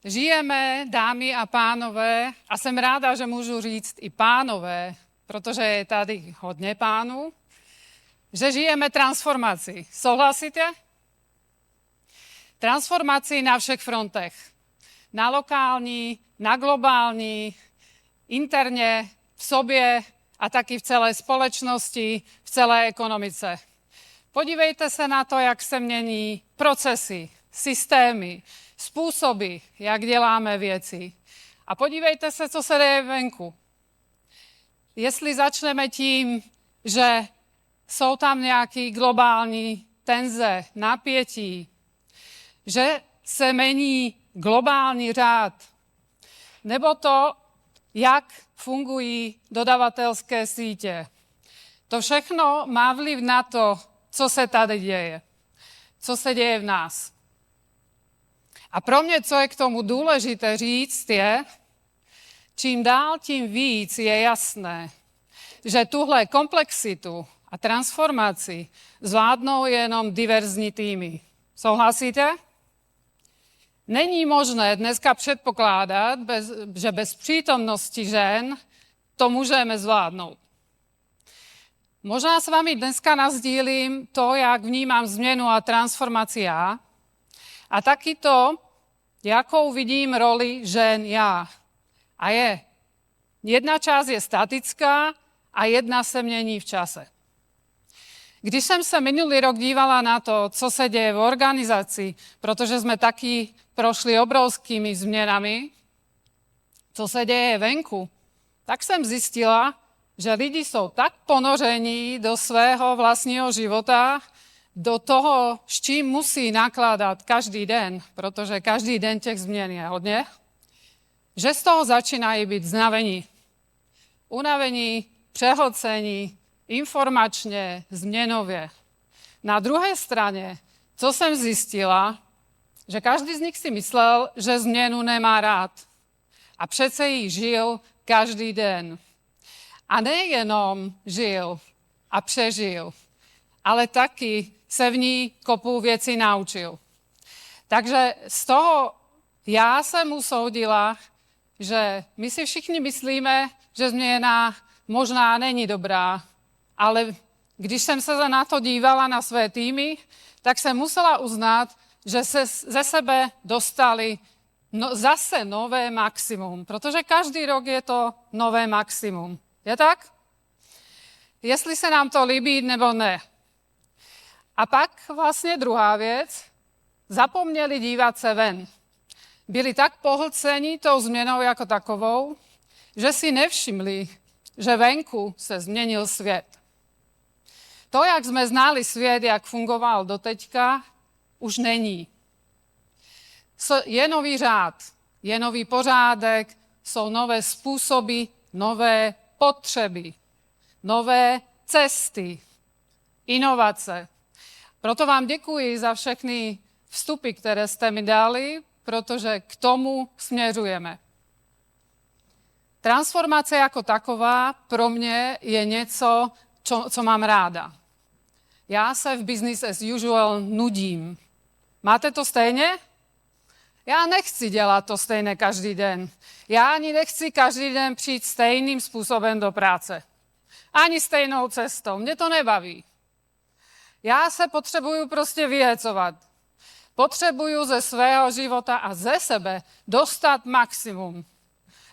Žijeme, dámy a pánové, a jsem ráda, že můžu říct i pánové, protože je tady hodně pánů, že žijeme transformaci. Souhlasíte? Transformaci na všech frontech. Na lokální, na globální, interně, v sobě a taky v celé společnosti, v celé ekonomice. Podívejte se na to, jak se mění procesy, systémy, způsoby, jak děláme věci. A podívejte se, co se děje venku. Jestli začneme tím, že jsou tam nějaké globální tenze, napětí, že se mění globální řád, nebo to, jak fungují dodavatelské sítě. To všechno má vliv na to, co se tady děje, co se děje v nás. A pro mě, co je k tomu důležité říct, je, čím dál, tím víc je jasné, že tuhle komplexitu a transformaci zvládnou jenom diverzní týmy. Souhlasíte? Není možné dneska předpokládat, že bez přítomnosti žen to můžeme zvládnout. Možná s vámi dneska nasdílím to, jak vnímám změnu a transformaci já, a taky to, jakou vidím roli žen já. A jedna část je statická a jedna se mění v čase. Když jsem se minulý rok dívala na to, co se děje v organizaci, protože jsme taky prošli obrovskými změnami, co se děje venku, tak jsem zjistila, že lidi jsou tak ponoření do svého vlastního života, do toho, s čím musí nakládat každý den, protože každý den těch změn je hodně, že z toho začínají být znavení. Unavení, přehlcení, informačně, změnově. Na druhé straně, co jsem zjistila, že každý z nich si myslel, že změnu nemá rád. A přece ji žil každý den. A nejenom žil a přežil, ale taky se v ní kopu věcí naučil. Takže z toho já jsem usoudila, že my si všichni myslíme, že změna možná není dobrá, ale když jsem se na to dívala na své týmy, tak jsem musela uznat, že se ze sebe dostali zase nové maximum, protože každý rok je to nové maximum. Je tak? Jestli se nám to líbí nebo ne. A pak vlastně druhá věc, zapomněli dívat se ven. Byli tak pohlceni tou změnou jako takovou, že si nevšimli, že venku se změnil svět. To, jak jsme znali svět, jak fungoval doteďka, už není. Je nový řád, je nový pořádek, jsou nové způsoby, nové potřeby, nové cesty, inovace. Proto vám děkuji za všechny vstupy, které jste mi dali, protože k tomu směřujeme. Transformace jako taková pro mě je něco, co mám ráda. Já se v business as usual nudím. Máte to stejně? Já nechci dělat to stejné každý den. Já ani nechci každý den přijít stejným způsobem do práce. Ani stejnou cestou. Mě to nebaví. Já se potřebuju prostě vyhecovat. Potřebuju ze svého života a ze sebe dostat maximum.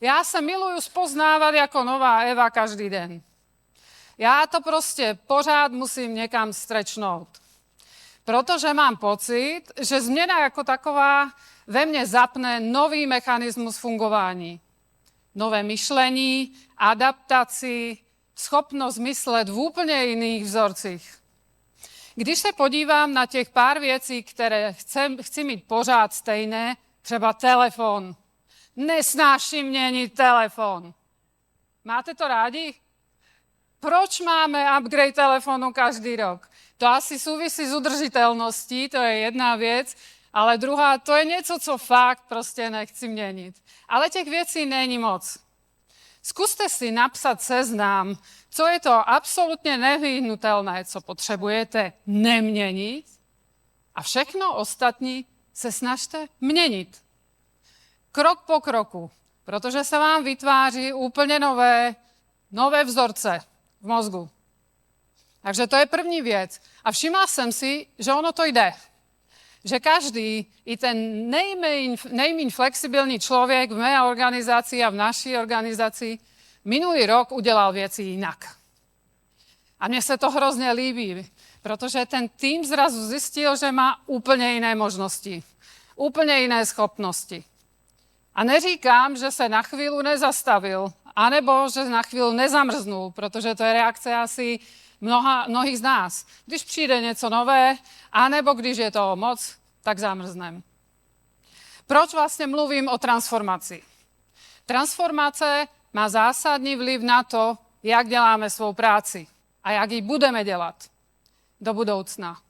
Já se miluju spoznávat jako nová Eva každý den. Já to prostě pořád musím někam strečnout. Protože mám pocit, že změna jako taková ve mně zapne nový mechanismus fungování. Nové myšlení, adaptaci, schopnost myslet v úplně jiných vzorcích. Když se podívám na těch pár věcí, které chci mít pořád stejné, třeba telefon. Nesnáším měnit telefon. Máte to rádi? Proč máme upgrade telefonu každý rok? To asi souvisí s udržitelností, to je jedna věc, ale druhá, to je něco, co fakt prostě nechci měnit. Ale těch věcí není moc. Zkuste si napsat seznam, co je to absolutně nevyhnutelné, co potřebujete neměnit a všechno ostatní se snažte měnit. krok po kroku, protože se vám vytváří úplně nové vzorce v mozgu. Takže to je první věc. A všimla jsem si, že ono to jde. Že každý, i ten nejméně flexibilní člověk v mé organizaci a v naší organizaci minulý rok udělal věci jinak. A mně se to hrozně líbí, protože ten tým zrazu zjistil, že má úplně jiné možnosti, úplně jiné schopnosti. A neříkám, že se na chvíli nezastavil, anebo že na chvíli nezamrznul, protože to je reakce asi mnohých z nás. Když přijde něco nové, anebo když je toho moc, tak zamrznem. Proč vlastně mluvím o transformaci? Transformace má zásadní vliv na to, jak děláme svou práci a jak ji budeme dělat do budoucna.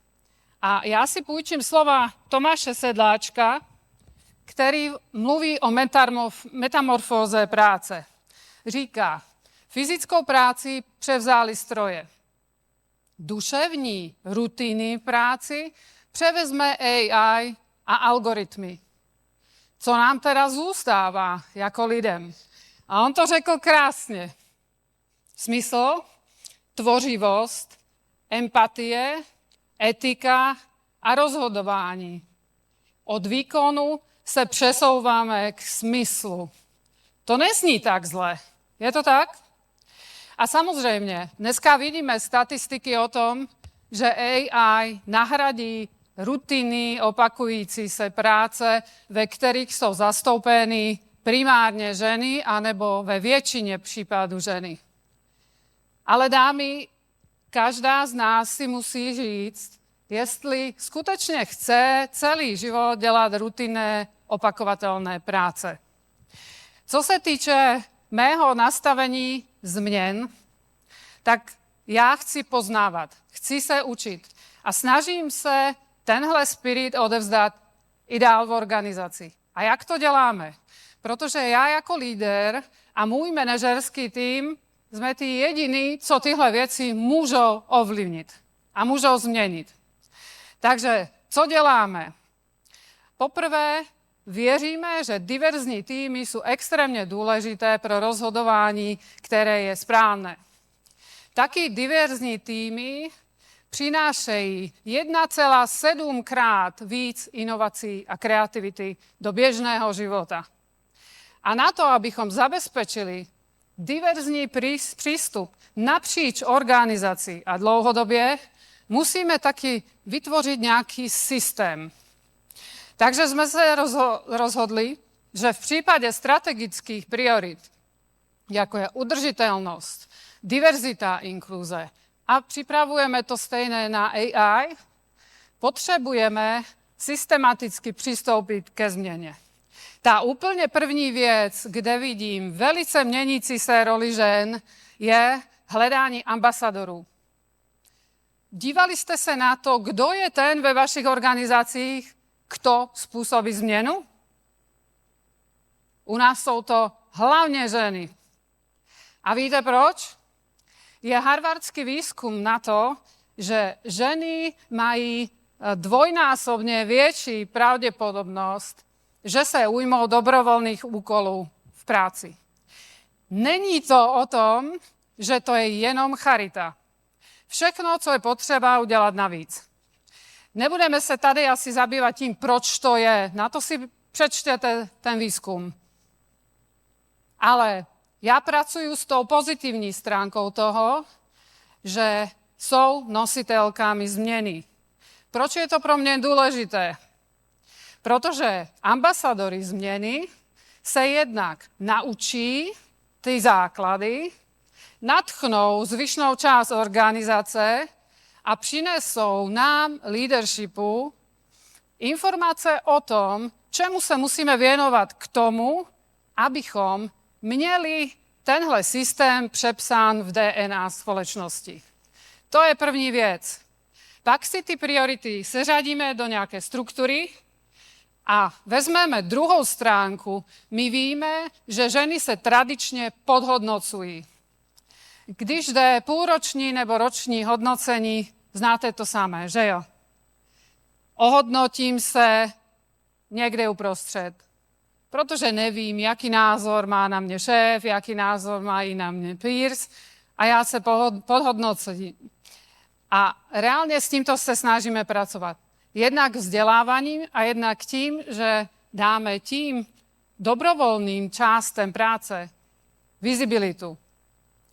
A já si půjčím slova Tomáše Sedláčka, který mluví o metamorfóze práce. Říká, fyzickou práci převzali stroje. Duševní rutiny práci převezme AI a algoritmy. Co nám teda zůstává jako lidem? A on to řekl krásně. Smysl, tvořivost, empatie, etika a rozhodování. Od výkonu se přesouváme k smyslu. To nezní tak zle. Je to tak? A samozřejmě, dneska vidíme statistiky o tom, že AI nahradí rutiny opakující se práce, ve kterých jsou zastoupeny primárně ženy, anebo ve většině případů ženy. Ale dámy, každá z nás si musí říct, jestli skutečně chce celý život dělat rutinné, opakovatelné práce. Co se týče mého nastavení změn, tak já chci poznávat, chci se učit a snažím se tenhle spirit odevzdat i dál v organizaci. A jak to děláme? Protože já jako líder a můj manažerský tým jsme ty jediní, co tyhle věci můžou ovlivnit a můžou změnit. Takže co děláme? Poprvé věříme, že diverzní týmy jsou extrémně důležité pro rozhodování, které je správné. Taky diverzní týmy přinášejí 1,7krát víc inovací a kreativity do běžného života. A na to, abychom zabezpečili diverzní přístup napříč organizací a dlouhodobě, musíme taky vytvořit nějaký systém. Takže jsme se rozhodli, že v případě strategických priorit, jako je udržitelnost, diverzita, inkluze, a připravujeme to stejné na AI, potřebujeme systematicky přistoupit ke změně. Ta úplně první věc, kde vidím velice měnící se roli žen, je hledání ambasadorů. Dívali jste se na to, kdo je ten ve vašich organizacích, kdo způsobí změnu? U nás jsou to hlavně ženy. A víte proč? Je harvardský výzkum na to, že ženy mají dvojnásobně větší pravděpodobnost, že se ujmou dobrovolných úkolů v práci. Není to o tom, že to je jenom charita. Všechno, co je potřeba udělat navíc. Nebudeme se tady asi zabývat tím, proč to je. Na to si přečtěte ten výzkum. Ale já pracuji s tou pozitivní stránkou toho, že jsou nositelkami změny. Proč je to pro mě důležité? Protože ambasadory změny se jednak naučí ty základy, nadchnou zvyšnou část organizace a přinesou nám, leadershipu, informace o tom, čemu se musíme věnovat k tomu, abychom měli tenhle systém přepsán v DNA společnosti. To je první věc. Pak si ty priority seřadíme do nějaké struktury a vezmeme druhou stránku. My víme, že ženy se tradičně podhodnocují. Když jde půlroční nebo roční hodnocení, znáte to samé, že jo? Ohodnotím se někde uprostřed. protože nevím, jaký názor má na mě šéf, jaký názor má i na mě peers a já se podhodnocím. A reálně s tímto se snažíme pracovat. Jednak vzdělávaním a jednak tím, že dáme tím dobrovolným částem práce visibilitu.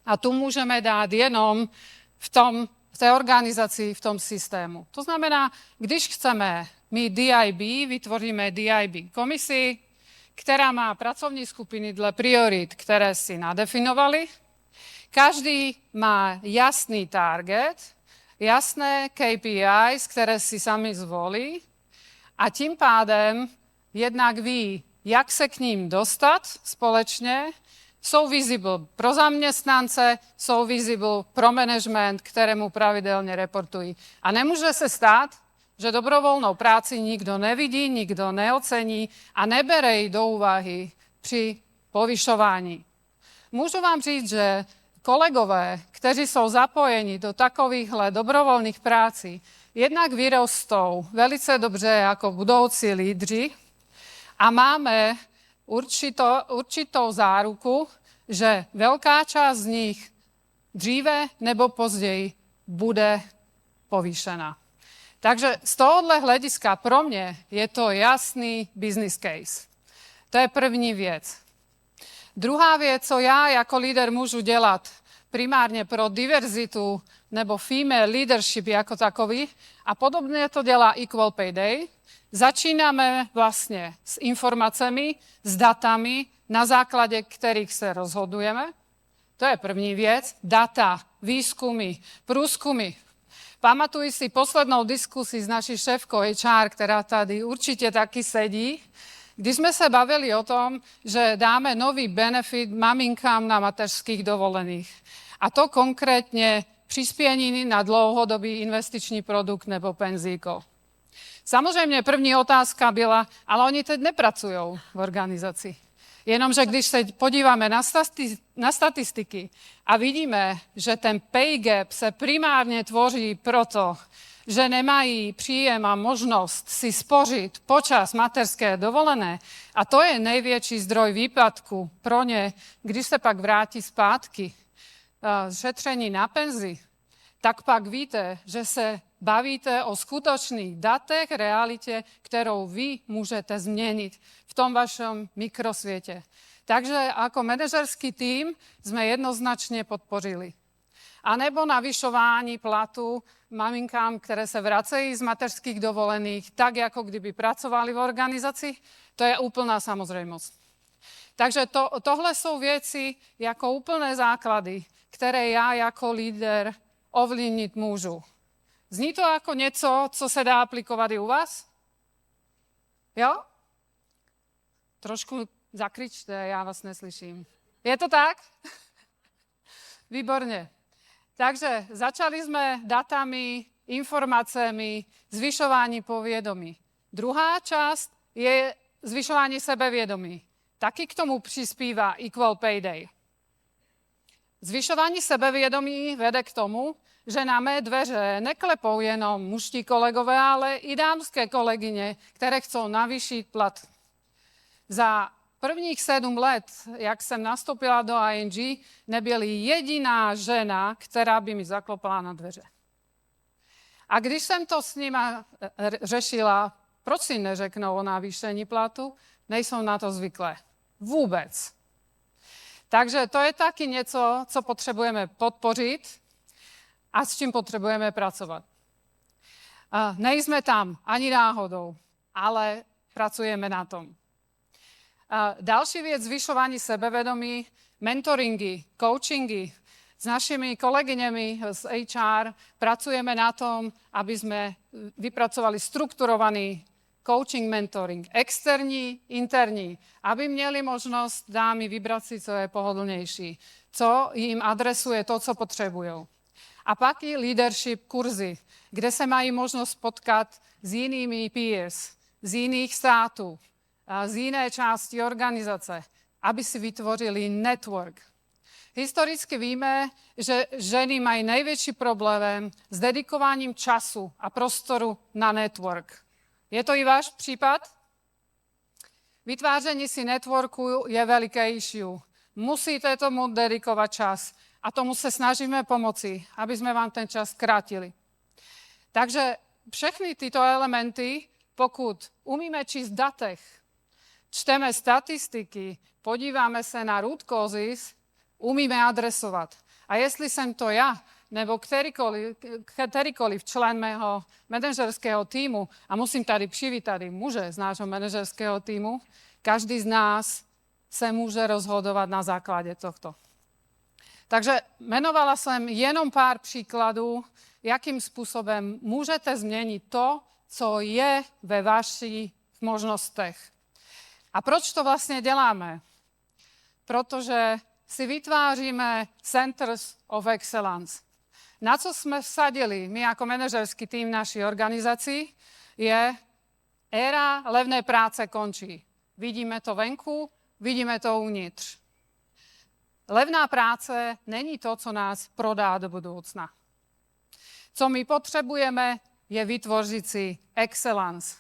A tu můžeme dát jenom v té organizaci, v tom systému. To znamená, když chceme mít DIB, vytvoříme DIB komisi, která má pracovní skupiny dle priorit, které si nadefinovali. Každý má jasný target, jasné KPIs, které si sami zvolí a tím pádem jednak ví, jak se k ním dostat společně, jsou visible pro zaměstnance, jsou visible pro management, kterému pravidelně reportují. A nemůže se stát, že dobrovolnou práci nikdo nevidí, nikdo neocení a nebere ji do úvahy při povyšování. Můžu vám říct, že kolegové, kteří jsou zapojeni do takovýchhle dobrovolných prací, jednak vyrostou velice dobře jako budoucí lídři a máme určitou záruku, že velká část z nich dříve nebo později bude povýšena. Takže z tohohle hlediska pro mě je to jasný business case. To je první věc. Druhá věc, co já jako líder můžu dělat primárně pro diverzitu nebo female leadership jako takový, a podobně to dělá Equal Pay Day, začínáme vlastně s informacemi, s datami, na základě kterých se rozhodujeme. To je první věc. Data, výzkumy, průzkumy. Pamatuji si poslednou diskusi s naší šéfkou HR, která tady určitě taky sedí, když jsme se bavili o tom, že dáme nový benefit maminkám na mateřských dovolených. A to konkrétně přispění na dlouhodobý investiční produkt nebo penzíko. Samozřejmě první otázka byla, ale oni teď nepracují v organizaci. Jenomže když se podíváme na statistiky a vidíme, že ten pay gap se primárně tvoří proto, že nemají příjem a možnost si spořit počas mateřské dovolené, a to je největší zdroj výpadku pro ně, když se pak vrátí zpátky šetření na penzi, tak pak víte, že se bavíte o skutečných datech, realitě, kterou vy můžete změnit v tom vašem mikrosvětě. Takže jako manažerský tým jsme jednoznačně podpořili. A nebo navyšování platu maminkám, které se vracejí z mateřských dovolených, tak jako kdyby pracovali v organizaci, to je úplná samozřejmost. Takže tohle jsou věci jako úplné základy, které já jako líder ovlivnit můžu. Zní to jako něco, co se dá aplikovat i u vás? Jo? Trošku zakřičte, já vás neslyším. Je to tak? Výborně. Takže začali jsme datami, informacemi, zvyšování povědomí. Druhá část je zvyšování sebevědomí. Taky k tomu přispívá Equal Pay Day. Zvyšování sebevědomí vede k tomu, že na mé dveře neklepou jenom mužští kolegové, ale i dámské kolegyně, které chcou navýšit plat. Za prvních 7 let, jak jsem nastoupila do ING, nebyla jediná žena, která by mi zaklopala na dveře. A když jsem to s nima řešila, proč si neřeknou o navýšení platu, nejsou na to zvyklé. Vůbec. Takže to je taky něco, co potřebujeme podpořit a s čím potřebujeme pracovat. Nejsme tam ani náhodou, ale pracujeme na tom. Další věc, zvyšování sebevědomí, mentoringy, coachingy. S našimi kolegyněmi z HR pracujeme na tom, aby jsme vypracovali strukturovaný coaching, mentoring, externí, interní, aby měli možnost dámy vybrat si, co je pohodlnější, co jim adresuje to, co potřebují. A pak i leadership kurzy, kde se mají možnost potkat s jinými peers, z jiných států, z jiné části organizace, aby si vytvořili network. Historicky víme, že ženy mají největší problém s dedikováním času a prostoru na network. Je to i váš případ? Vytváření si networku je veliké issue. Musíte tomu dedikovat čas. A tomu se snažíme pomoci, aby jsme vám ten čas zkrátili. Takže všechny tyto elementy, pokud umíme číst v datech, čteme statistiky, podíváme se na root causes, umíme adresovat. A jestli jsem to já, nebo kterýkoliv člen mého manažerského týmu, a musím tady přivítat i muže z nášho manažerského týmu, každý z nás se může rozhodovat na základě tohto. Takže jmenovala jsem jenom pár příkladů, jakým způsobem můžete změnit to, co je ve vašich možnostech. A proč to vlastně děláme? Protože si vytváříme Centers of Excellence. Na co jsme vsadili my jako manažerský tým naší organizaci, je éra levné práce končí. Vidíme to venku, vidíme to uvnitř. Levná práce není to, co nás prodá do budoucna. Co my potřebujeme, je vytvořit si excellence.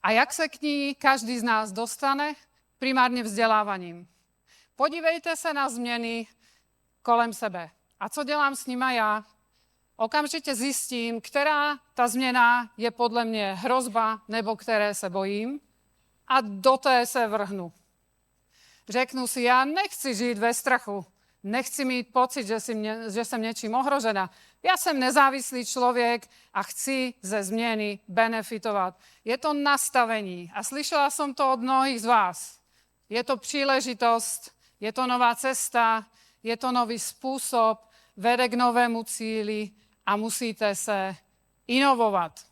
A jak se k ní každý z nás dostane? Primárně vzděláváním. Podívejte se na změny kolem sebe. A co dělám s nima já? Okamžitě zjistím, která ta změna je podle mě hrozba, nebo které se bojím, a do té se vrhnu. Řeknu si, já nechci žít ve strachu, nechci mít pocit, že jsem něčím ohrožena. Já jsem nezávislý člověk a chci ze změny benefitovat. Je to nastavení a slyšela jsem to od mnohých z vás. Je to příležitost, je to nová cesta, je to nový způsob, vede k novému cíli a musíte se inovovat.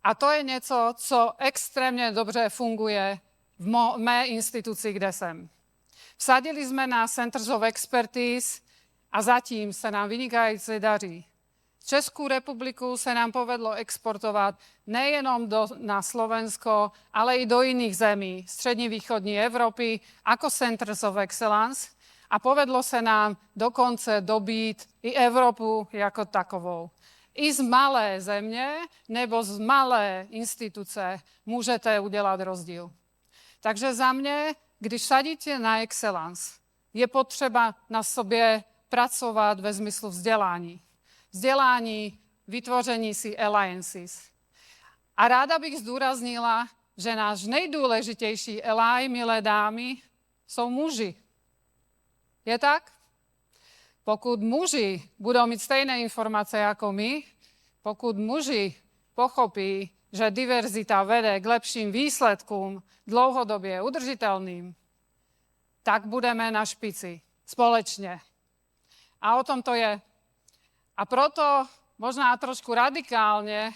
A to je něco, co extrémně dobře funguje v mé instituci, kde jsem. Vsadili jsme na Centers of Expertise a zatím se nám vynikající daří. Českou republiku se nám povedlo exportovat nejenom na Slovensko, ale i do jiných zemí střední východní Evropy jako Centers of Excellence a povedlo se nám dokonce dobít i Evropu jako takovou. I z malé země nebo z malé instituce můžete udělat rozdíl. Takže za mě, když sadíte na excellence, je potřeba na sobě pracovat ve smyslu vzdělání. Vzdělání, vytvoření si alliances. A ráda bych zdůraznila, že náš nejdůležitější ally, milé dámy, jsou muži. Je tak? Pokud muži budou mít stejné informace jako my, pokud muži pochopí, že diverzita vede k lepším výsledkům, dlouhodobě udržitelným, tak budeme na špici společně. A o tom to je. A proto možná trošku radikálně,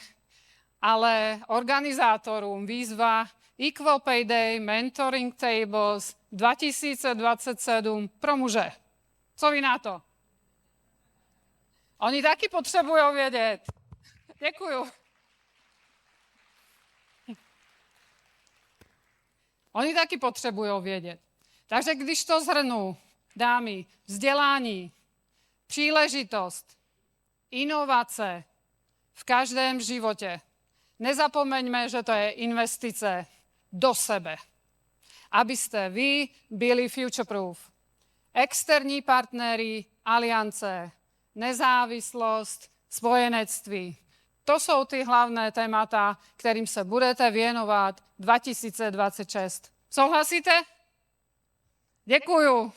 ale organizátorům výzva Equal Pay Day Mentoring Tables 2027 pro muže. Co vy na to? Oni taky potřebují vědět. Děkuju. Oni taky potřebují vědět. Takže když to shrnu, dámy, vzdělání, příležitost, inovace v každém životě. Nezapomeňme, že to je investice do sebe. Abyste vy byli future-proof. Externí partnery, aliance, nezávislost, spojenectví. To jsou ty hlavné témata, kterým se budete věnovat 2026. Souhlasíte? Děkuju.